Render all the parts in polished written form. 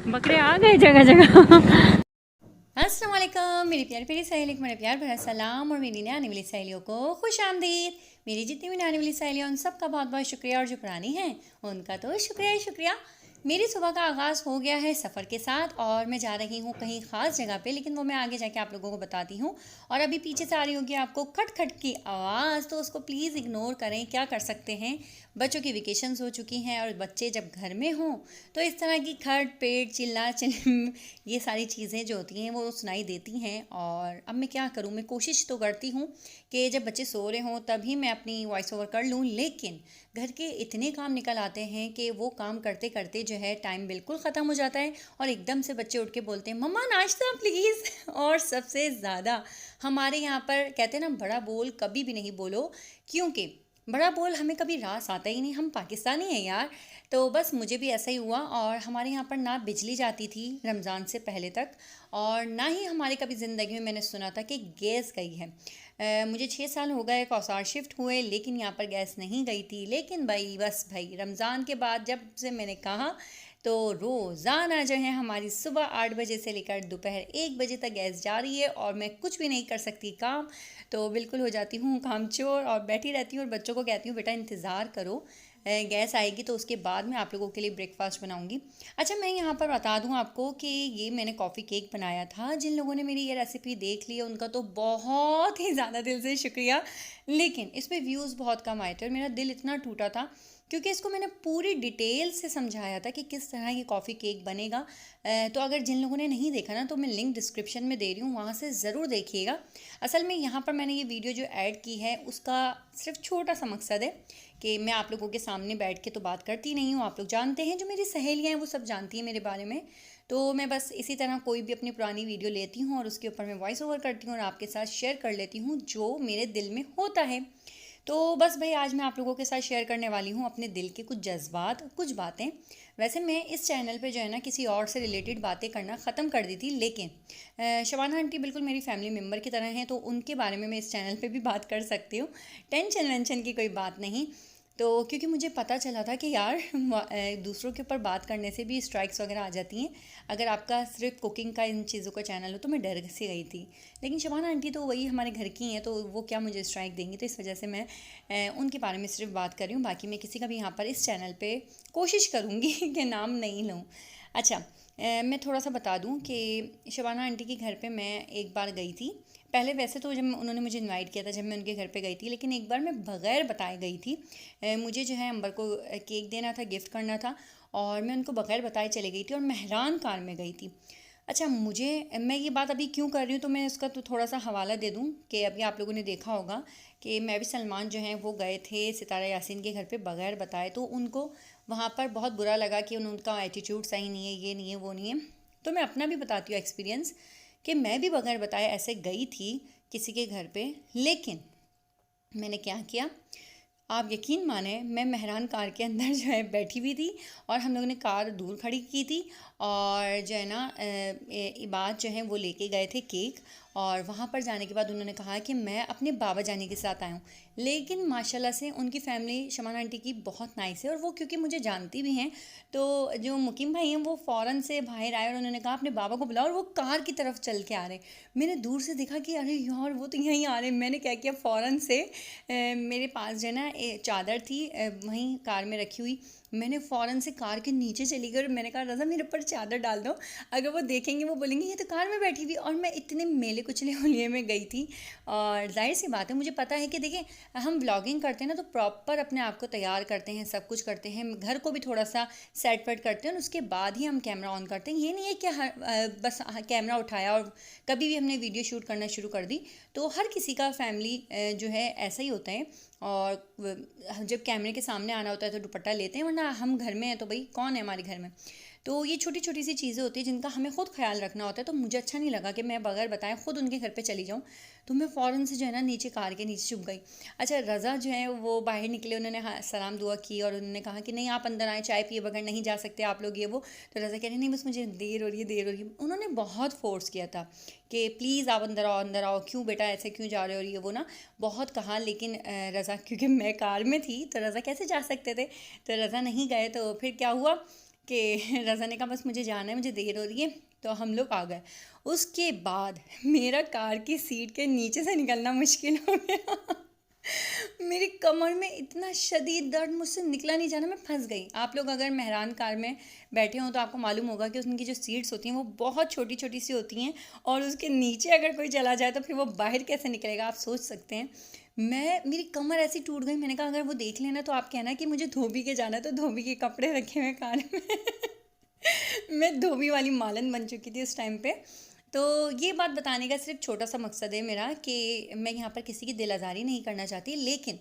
बकरे आ गए जगह जगह। अस्सलाम वालेकुम मेरी प्यारी प्यारी सहेली को मेरा प्यार भरा सलाम और मेरी नई आने वाली सहेलियों को खुश आमदीद। मेरी जितनी भी आने वाली सहेलियाँ उन सबका बहुत बहुत शुक्रिया और जो पुरानी हैं उनका तो शुक्रिया ही शुक्रिया। मेरी सुबह का आगाज़ हो गया है सफ़र के साथ और मैं जा रही हूँ कहीं ख़ास जगह पे, लेकिन वो मैं आगे जाके आप लोगों को बताती हूँ। और अभी पीछे से आ रही होगी आपको खट खट की आवाज़, तो उसको प्लीज़ इग्नोर करें, क्या कर सकते हैं। बच्चों की वेकेशंस हो चुकी हैं और बच्चे जब घर में हों तो इस तरह की खट पेट चिल्ला चिल्म ये सारी चीज़ें जो होती हैं वो सुनाई देती हैं। और अब मैं क्या करूँ, मैं कोशिश तो करती हूँ कि जब बच्चे सो रहे हों तभी मैं अपनी वॉइस ओवर कर लूँ, लेकिन घर के इतने काम निकल आते हैं कि वो काम करते करते जो है टाइम बिल्कुल ख़त्म हो जाता है और एकदम से बच्चे उठ के बोलते हैं मम्मा नाश्ता प्लीज़। और सबसे ज़्यादा हमारे यहाँ पर कहते हैं ना, बड़ा बोल कभी भी नहीं बोलो, क्योंकि बड़ा बोल हमें कभी रास आता ही नहीं, हम पाकिस्तानी हैं यार। तो बस मुझे भी ऐसा ही हुआ और हमारे यहाँ पर ना बिजली जाती थी रमज़ान से पहले तक, और ना ही हमारी कभी ज़िंदगी में मैंने सुना था कि गैस गई है। मुझे 6 साल हो गए कौसार शिफ्ट हुए, लेकिन यहाँ पर गैस नहीं गई थी। लेकिन भाई बस भाई रमज़ान के बाद जब से मैंने कहा तो रोज़ाना जो है हमारी सुबह 8 बजे से लेकर दोपहर 1 बजे तक गैस जा रही है और मैं कुछ भी नहीं कर सकती काम। तो बिल्कुल हो जाती हूँ कामचोर और बैठी रहती हूँ और बच्चों को कहती हूँ बेटा इंतज़ार करो, गैस आएगी तो उसके बाद मैं आप लोगों के लिए ब्रेकफास्ट बनाऊंगी। अच्छा, मैं यहाँ पर बता दूँ आपको कि ये मैंने कॉफ़ी केक बनाया था। जिन लोगों ने मेरी ये रेसिपी देख ली है उनका तो बहुत ही ज़्यादा दिल से शुक्रिया, लेकिन इसमें व्यूज़ बहुत कम आए थे और मेरा दिल इतना टूटा था क्योंकि इसको मैंने पूरी डिटेल से समझाया था कि किस तरह ये कॉफ़ी केक बनेगा। तो अगर जिन लोगों ने नहीं देखा ना तो मैं लिंक डिस्क्रिप्शन में दे रही हूँ, वहाँ से ज़रूर देखिएगा। असल में यहाँ पर मैंने ये वीडियो जो ऐड की है उसका सिर्फ छोटा सा मकसद है कि मैं आप लोगों के सामने बैठ के तो बात करती नहीं हूँ, आप लोग जानते हैं, जो मेरी सहेलियाँ हैं वो सब जानती हैं मेरे बारे में। तो मैं बस इसी तरह कोई भी अपनी पुरानी वीडियो लेती हूँ और उसके ऊपर मैं वॉइस ओवर करती हूँ और आपके साथ शेयर कर लेती हूँ जो मेरे दिल में होता है। तो बस भाई आज मैं आप लोगों के साथ शेयर करने वाली हूँ अपने दिल के कुछ जज्बात, कुछ बातें। वैसे मैं इस चैनल पे जो है ना किसी और से रिलेटेड बातें करना ख़त्म कर दी थी, लेकिन शबाना आंटी बिल्कुल मेरी फैमिली मेम्बर की तरह हैं, तो उनके बारे में मैं इस चैनल पे भी बात कर सकती हूँ। टेंशन वेंशन की कोई बात नहीं। तो क्योंकि मुझे पता चला था कि यार दूसरों के ऊपर बात करने से भी स्ट्राइक्स वगैरह आ जाती हैं अगर आपका सिर्फ कुकिंग का इन चीज़ों का चैनल हो, तो मैं डर सी गई थी। लेकिन शबाना आंटी तो वही हमारे घर की हैं, तो वो क्या मुझे स्ट्राइक देंगी, तो इस वजह से मैं उनके बारे में सिर्फ बात कर रही हूँ। बाकी मैं किसी का भी यहाँ पर इस चैनल पे कोशिश करूँगी कि नाम नहीं लूँ। अच्छा, मैं थोड़ा सा बता दूँ कि शबाना आंटी के घर पे मैं एक बार गई थी। पहले वैसे तो जब उन्होंने मुझे इनवाइट किया था जब मैं उनके घर पे गई थी, लेकिन एक बार मैं बग़ैर बताए गई थी। मुझे जो है अंबर को केक देना था, गिफ्ट करना था, और मैं उनको बग़ैर बताए चली गई थी और मेहरान कार में गई थी। अच्छा, मैं ये बात अभी क्यों कर रही हूँ तो मैं उसका तो थोड़ा सा हवाला दे दूँ कि अभी आप लोगों ने देखा होगा कि मैं भी सलमान जो हैं वो गए थे सितारा यासीन के घर पे बग़ैर बताए, तो उनको वहाँ पर बहुत बुरा लगा कि उनका एटीट्यूड सही नहीं है, ये नहीं है, वो नहीं है। तो मैं अपना भी बताती हूँ एक्सपीरियंस कि मैं भी बग़ैर बताए ऐसे गई थी किसी के घर पे, लेकिन मैंने क्या किया, आप यकीन माने मैं मेहरान कार के अंदर जो है बैठी हुई थी और हम लोगों ने कार दूर खड़ी की थी और जो है ना इबाद जो है वो लेके गए थे केक। और वहाँ पर जाने के बाद उन्होंने कहा कि मैं अपने बाबा जानी के साथ आया हूँ, लेकिन माशाल्लाह से उनकी फ़ैमिली शमाना आंटी की बहुत नाइस है और वो क्योंकि मुझे जानती भी हैं, तो जो मुकीम भाई हैं वो फ़ौरन से बाहर आए और उन्होंने कहा अपने बाबा को बुलाओ, और वो कार की तरफ चल के आ रहे। मैंने दूर से देखा कि अरे यार वो तो यहीं आ रहे हैं। मैंने क्या किया, फ़ौरन से मेरे पास जो है ना चादर थी वहीं कार में रखी हुई, मैंने फ़ौरन से कार के नीचे चली गई और मैंने कहा रज़ा मेरे ऊपर चादर डाल दो, अगर वो देखेंगे वो बोलेंगे ये तो कार में बैठी हुई। और मैं इतने मेले कुचले होलिये में गई थी। और जाहिर सी बात है मुझे पता है कि देखिए हम ब्लॉगिंग करते हैं ना तो प्रॉपर अपने आप को तैयार करते हैं, सब कुछ करते हैं, घर को भी थोड़ा सा सेट वेट करते हैं और उसके बाद ही हम कैमरा ऑन करते हैं। ये नहीं है कि बस कैमरा उठाया और कभी भी हमने वीडियो शूट करना शुरू कर दी। तो हर किसी का फैमिली जो है ऐसा ही होता है, और जब कैमरे के सामने आना होता है तो दुपट्टा लेते हैं, वरना हम घर में हैं तो भाई कौन है हमारे घर में। तो ये छोटी छोटी सी चीज़ें होती हैं जिनका हमें खुद ख्याल रखना होता है। तो मुझे अच्छा नहीं लगा कि मैं बगैर बताए खुद उनके घर पे चली जाऊँ, तो मैं फ़ौरन से जो है ना नीचे कार के नीचे छुप गई। अच्छा, रज़ा जो है वो बाहर निकले, उन्होंने सलाम दुआ की और उन्होंने कहा कि नहीं आप अंदर आए, चाय पिए बगैर नहीं जा सकते आप लोग, ये वो। तो रज़ा कह रहे नहीं बस मुझे देर हो रही है, देर हो रही है। उन्होंने बहुत फोर्स किया था कि प्लीज़ आप अंदर आओ, अंदर आओ, क्यों बेटा ऐसे क्यों जा रहे हो, और ये वो ना बहुत कहा। लेकिन रज़ा क्योंकि मैं कार में थी तो रज़ा कैसे जा सकते थे, तो रज़ा नहीं गए। तो फिर क्या हुआ कि रज़ा ने कहा बस मुझे जाना है, मुझे देर हो रही है, तो हम लोग आ गए। उसके बाद मेरा कार की सीट के नीचे से निकलना मुश्किल हो गया। मेरी कमर में इतना शदीद दर्द, मुझसे निकला नहीं जाना, मैं फंस गई। आप लोग अगर मेहरान कार में बैठे हों तो आपको मालूम होगा कि उनकी जो सीट्स होती हैं वो बहुत छोटी छोटी सी होती हैं, और उसके नीचे अगर कोई चला जाए तो फिर वो बाहर कैसे निकलेगा, आप सोच सकते हैं। मेरी कमर ऐसी टूट गई, मैंने कहा अगर वो देख लेना तो आप कहना कि मुझे धोबी के जाना है, तो धोबी के कपड़े रखे हुए कार में। मैं धोबी वाली मालन बन चुकी थी उस टाइम पे। तो ये बात बताने का सिर्फ छोटा सा मकसद है मेरा कि मैं यहाँ पर किसी की दिल आज़ारी नहीं करना चाहती, लेकिन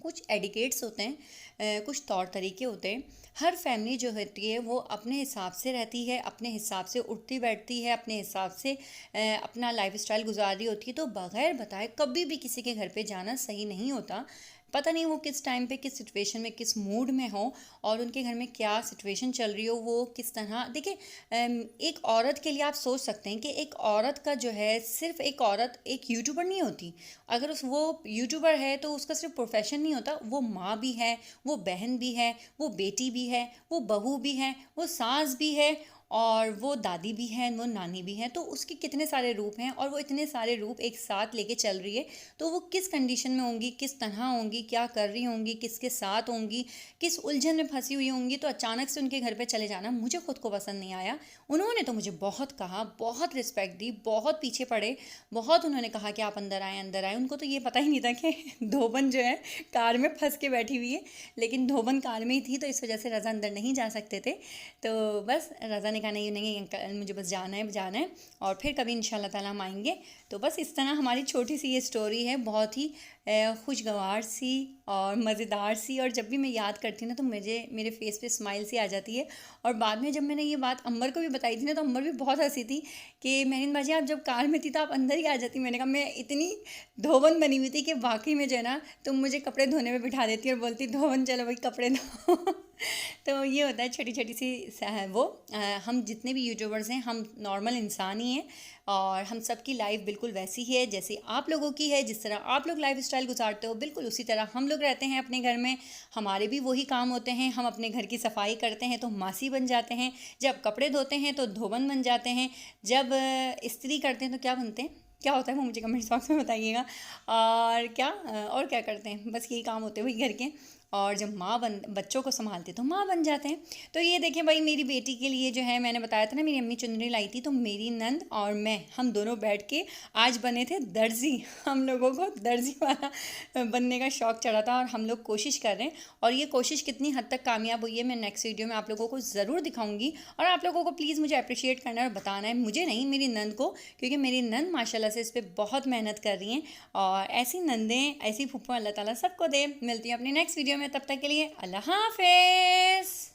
कुछ एडिकेट्स होते हैं, कुछ तौर तरीके होते हैं। हर फैमिली जो होती है वो अपने हिसाब से रहती है, अपने हिसाब से उठती बैठती है, अपने हिसाब से अपना लाइफस्टाइल गुजार रही होती है। तो बग़ैर बताए कभी भी किसी के घर पे जाना सही नहीं होता। पता नहीं वो किस टाइम पे, किस सिचुएशन में, किस मूड में हो, और उनके घर में क्या सिचुएशन चल रही हो, वो किस तरह। देखिए, एक औरत के लिए आप सोच सकते हैं कि एक औरत का जो है, सिर्फ एक औरत एक यूट्यूबर नहीं होती। अगर वो यूट्यूबर है तो उसका सिर्फ प्रोफेशन नहीं होता, वो माँ भी है, वो बहन भी है, वो बेटी भी है, वो बहू भी है, वो सास भी है, और वो दादी भी है, वो नानी भी है। तो उसके कितने सारे रूप हैं, और वो इतने सारे रूप एक साथ लेके चल रही है। तो वो किस कंडीशन में होंगी, किस तरह होंगी, क्या कर रही होंगी, किसके साथ होंगी, किस उलझन में फंसी हुई होंगी। तो अचानक से उनके घर पे चले जाना मुझे खुद को पसंद नहीं आया। उन्होंने तो मुझे बहुत कहा, बहुत रिस्पेक्ट दी, बहुत पीछे पड़े, बहुत उन्होंने कहा कि आप अंदर आएँ, अंदर आएँ। उनको तो ये पता ही नहीं था कि धोबन जो है कार में फंस के बैठी हुई है, लेकिन धोबन कार में ही थी, तो इस वजह से रज़ा अंदर नहीं जा सकते थे। तो बस रज़ा ने कहा नहीं नहीं अंकल, मुझे बस जाना है, और फिर कभी इंशाल्लाह ताला हम आएंगे। तो बस इस तरह हमारी छोटी सी ये स्टोरी है, बहुत ही खुशगवार सी और मज़ेदार सी। और जब भी मैं याद करती हूँ ना तो मेरे फेस पे स्माइल सी आ जाती है। और बाद में जब मैंने ये बात अम्बर को भी बताई थी ना, तो अम्बर भी बहुत हंसी थी कि महरीन बाजी आप जब कार में थी तो आप अंदर ही आ जाती। मैंने कहा मैं इतनी धोबन बनी हुई थी कि वाकई में जो है ना, तुम मुझे कपड़े धोने में बिठा देती और बोलती धोबन चलो भाई कपड़े धो। तो ये होता है छोटी छोटी सी वो हम जितने भी यूट्यूबर्स हैं, हम नॉर्मल इंसान ही हैं, और हम सबकी लाइफ बिल्कुल वैसी ही है जैसी आप लोगों की है। जिस तरह आप लोग लाइफ स्टाइल गुजारते हो, बिल्कुल उसी तरह हम लोग रहते हैं अपने घर में। हमारे भी वही काम होते हैं। हम अपने घर की सफाई करते हैं तो मासी बन जाते हैं, जब कपड़े धोते हैं तो धोबन बन जाते हैं, जब इस्त्री करते हैं तो क्या बनते हैं, क्या होता है वो मुझे कमेंट बॉक्स में बताइएगा। और क्या करते हैं, बस यही काम होते हैं वही घर के। और जब बच्चों को संभालते तो माँ बन जाते हैं। तो ये देखें भाई, मेरी बेटी के लिए जो है, मैंने बताया था ना मेरी अम्मी चुनरी लाई थी, तो मेरी नंद और मैं, हम दोनों बैठ के आज बने थे दर्जी। हम लोगों को दर्जी वाला बनने का शौक़ चढ़ा था, और हम लोग कोशिश कर रहे हैं। और ये कोशिश कितनी हद तक कामयाब हुई है मैं नेक्स्ट वीडियो में आप लोगों को ज़रूर दिखाऊंगी। और आप लोगों को प्लीज़ मुझे अप्रिशिएट करना है और बताना है, मुझे नहीं, मेरी नंद को, क्योंकि मेरी नंद माशाल्लाह से इस पर बहुत मेहनत कर रही हैं। और ऐसी नंदें, ऐसी फूफा अल्लाह ताला सबको दे। मिलती हैं अपनी नेक्स्ट वीडियो में, तब तक के लिए अल्लाह हाफ़िज़।